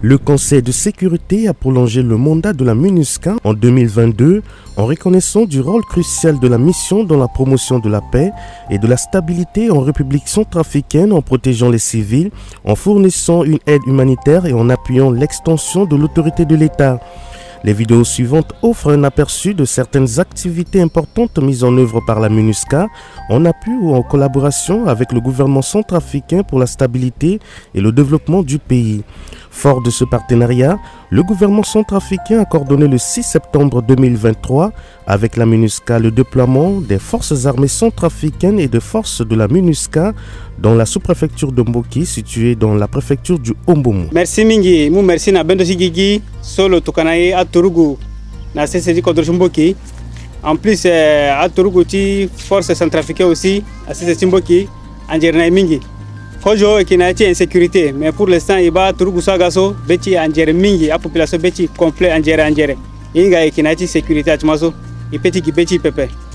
Le Conseil de sécurité a prolongé le mandat de la MINUSCA en 2022 en reconnaissant du rôle crucial de la mission dans la promotion de la paix et de la stabilité en République centrafricaine en protégeant les civils, en fournissant une aide humanitaire et en appuyant l'extension de l'autorité de l'État. Les vidéos suivantes offrent un aperçu de certaines activités importantes mises en œuvre par la MINUSCA en appui ou en collaboration avec le gouvernement centrafricain pour la stabilité et le développement du pays. Fort de ce partenariat, le gouvernement centrafricain a coordonné le 6 septembre 2023 avec la MINUSCA le déploiement des forces armées centrafricaines et de forces de la MINUSCA dans la sous-préfecture de Mboki située dans la préfecture du Ombomu. Merci Mingi, merci na bendo sigigi solo tukanaye aturugu na CCD contre Mboki. En plus aturugu ti force centrafricaine aussi à CCD Mboki anjerna Mingi. Kojo kinati insécurité mais pour l'instant il va aturugu sagaso beti anjere Mingi a population beti complet anjere. Inga kinati sécurité atmaso.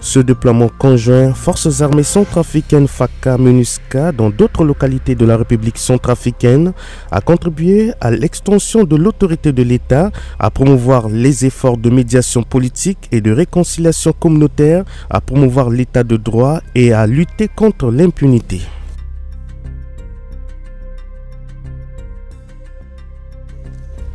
Ce déploiement conjoint Forces armées centrafricaines FACA MINUSCA dans d'autres localités de la République centrafricaine a contribué à l'extension de l'autorité de l'État, à promouvoir les efforts de médiation politique et de réconciliation communautaire, à promouvoir l'état de droit et à lutter contre l'impunité.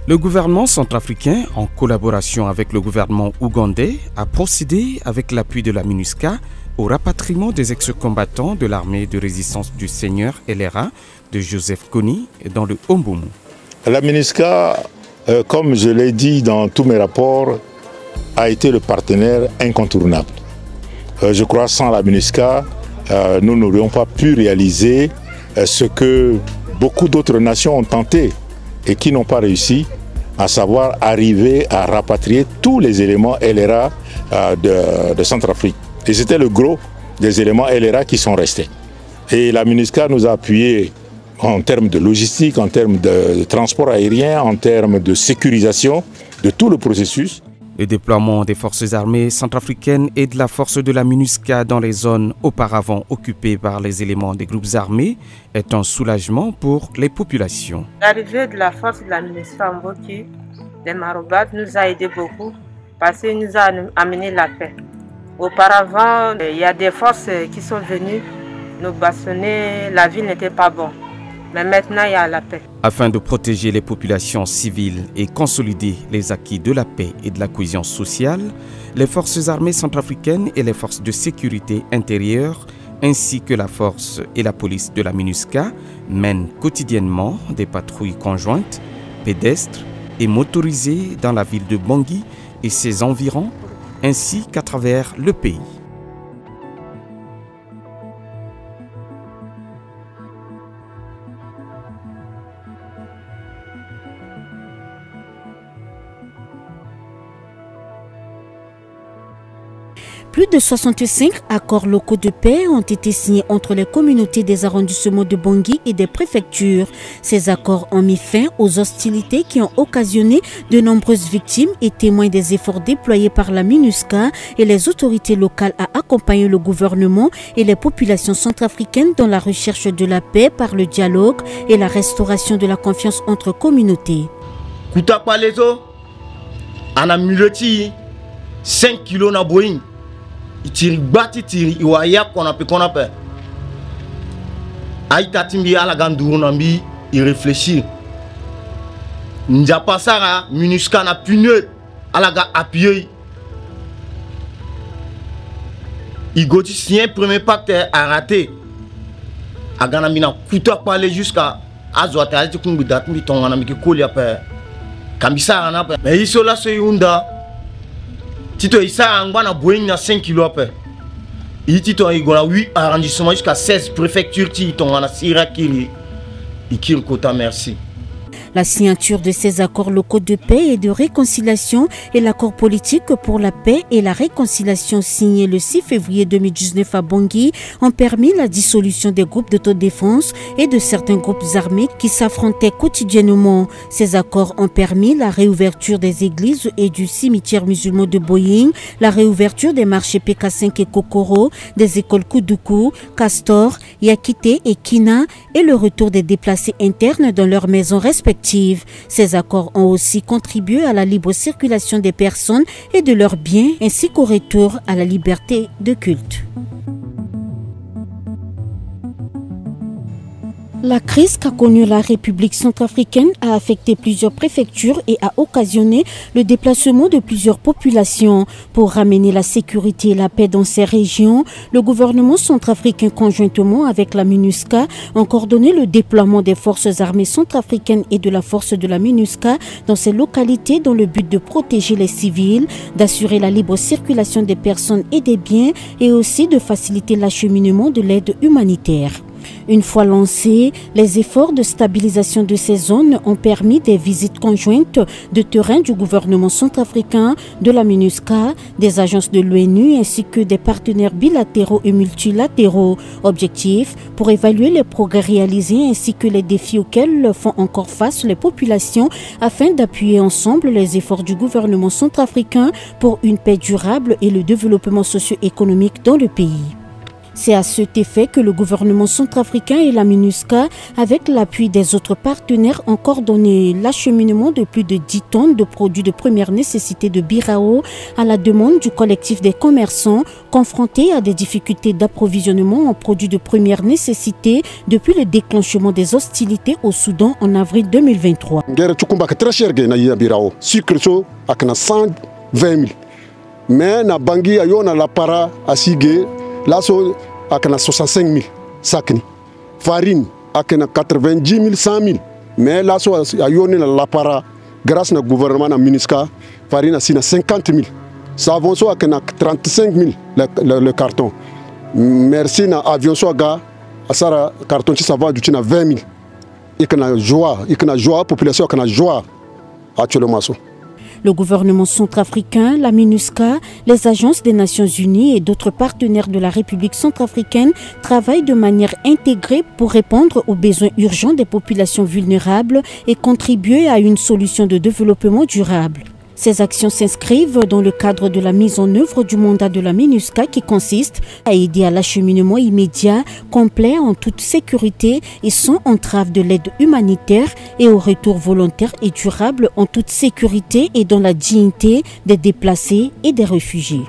Le gouvernement centrafricain, en collaboration avec le gouvernement ougandais, a procédé avec l'appui de la MINUSCA au rapatriement des ex-combattants de l'armée de résistance du Seigneur LRA de Joseph Kony dans le Ombomu. La MINUSCA, comme je l'ai dit dans tous mes rapports, a été le partenaire incontournable. Je crois que sans la MINUSCA, nous n'aurions pas pu réaliser ce que beaucoup d'autres nations ont tenté et qui n'ont pas réussi, à savoir arriver à rapatrier tous les éléments LRA de Centrafrique. Et c'était le gros des éléments LRA qui sont restés. Et la MINUSCA nous a appuyés en termes de logistique, en termes de transport aérien, en termes de sécurisation de tout le processus. Le déploiement des forces armées centrafricaines et de la force de la MINUSCA dans les zones auparavant occupées par les éléments des groupes armés est un soulagement pour les populations. L'arrivée de la force de la MINUSCA en Mboki, les Maroubades, nous a aidé beaucoup parce qu'il nous a amené la paix. Auparavant, il y a des forces qui sont venues nous bastonner, la vie n'était pas bonne. Mais maintenant, il y a la paix. Afin de protéger les populations civiles et consolider les acquis de la paix et de la cohésion sociale, les forces armées centrafricaines et les forces de sécurité intérieure, ainsi que la force et la police de la MINUSCA, mènent quotidiennement des patrouilles conjointes, pédestres et motorisées dans la ville de Bangui et ses environs, ainsi qu'à travers le pays. Plus de 65 accords locaux de paix ont été signés entre les communautés des arrondissements de Bangui et des préfectures. Ces accords ont mis fin aux hostilités qui ont occasionné de nombreuses victimes et témoignent des efforts déployés par la MINUSCA et les autorités locales à accompagner le gouvernement et les populations centrafricaines dans la recherche de la paix par le dialogue et la restauration de la confiance entre communautés. Koutakwa lezo, ana muleti 5 kilos na boing. Il tire bati tire iwaya qu'on appelle aïta timbi ala gandour nambi il réfléchit n'ja pasara MINUSCA na puneux ala ga appuyé il goti sien premier pacte a raté agana mina kuta parler jusqu'à azwata alti kumbi dat mi tonga mi ko li après kamisa na mais isola so yunda Tito Issa Angba na boing na 5 kilos après. Il tito igona 8 arrondissements jusqu'à 16 préfectures tito na Sirakiri. Ikir Kota merci. La signature de ces accords locaux de paix et de réconciliation et l'accord politique pour la paix et la réconciliation signé le 6 février 2019 à Bangui ont permis la dissolution des groupes d'autodéfense et de certains groupes armés qui s'affrontaient quotidiennement. Ces accords ont permis la réouverture des églises et du cimetière musulman de Boying, la réouverture des marchés PK5 et Kokoro, des écoles Koudoukou, Castor, Yakité et Kina et le retour des déplacés internes dans leurs maisons respectives. respectives. Ces accords ont aussi contribué à la libre circulation des personnes et de leurs biens, ainsi qu'au retour à la liberté de culte. La crise qu'a connue la République centrafricaine a affecté plusieurs préfectures et a occasionné le déplacement de plusieurs populations. Pour ramener la sécurité et la paix dans ces régions, le gouvernement centrafricain, conjointement avec la MINUSCA, ont coordonné le déploiement des forces armées centrafricaines et de la force de la MINUSCA dans ces localités dans le but de protéger les civils, d'assurer la libre circulation des personnes et des biens et aussi de faciliter l'acheminement de l'aide humanitaire. Une fois lancés, les efforts de stabilisation de ces zones ont permis des visites conjointes de terrain du gouvernement centrafricain, de la MINUSCA, des agences de l'ONU ainsi que des partenaires bilatéraux et multilatéraux. Objectif, pour évaluer les progrès réalisés ainsi que les défis auxquels font encore face les populations afin d'appuyer ensemble les efforts du gouvernement centrafricain pour une paix durable et le développement socio-économique dans le pays. C'est à cet effet que le gouvernement centrafricain et la MINUSCA, avec l'appui des autres partenaires, ont coordonné l'acheminement de plus de 10 tonnes de produits de première nécessité de Birao à la demande du collectif des commerçants confrontés à des difficultés d'approvisionnement en produits de première nécessité depuis le déclenchement des hostilités au Soudan en avril 2023. Mais na bangi ayona la para asige laso akana 65 000 sakni farine akana 90 000 100 000 mais laso ayone la para grâce na gouvernement na MINUSCA farine asina 50 000 savon so akana 35 000 le carton merci na avion so ga asara carton ci savon du na 20 000 ikana joie population akana joie actuellement so. Le gouvernement centrafricain, la MINUSCA, les agences des Nations Unies et d'autres partenaires de la République centrafricaine travaillent de manière intégrée pour répondre aux besoins urgents des populations vulnérables et contribuer à une solution de développement durable. Ces actions s'inscrivent dans le cadre de la mise en œuvre du mandat de la MINUSCA qui consiste à aider à l'acheminement immédiat, complet, en toute sécurité et sans entrave de l'aide humanitaire et au retour volontaire et durable en toute sécurité et dans la dignité des déplacés et des réfugiés.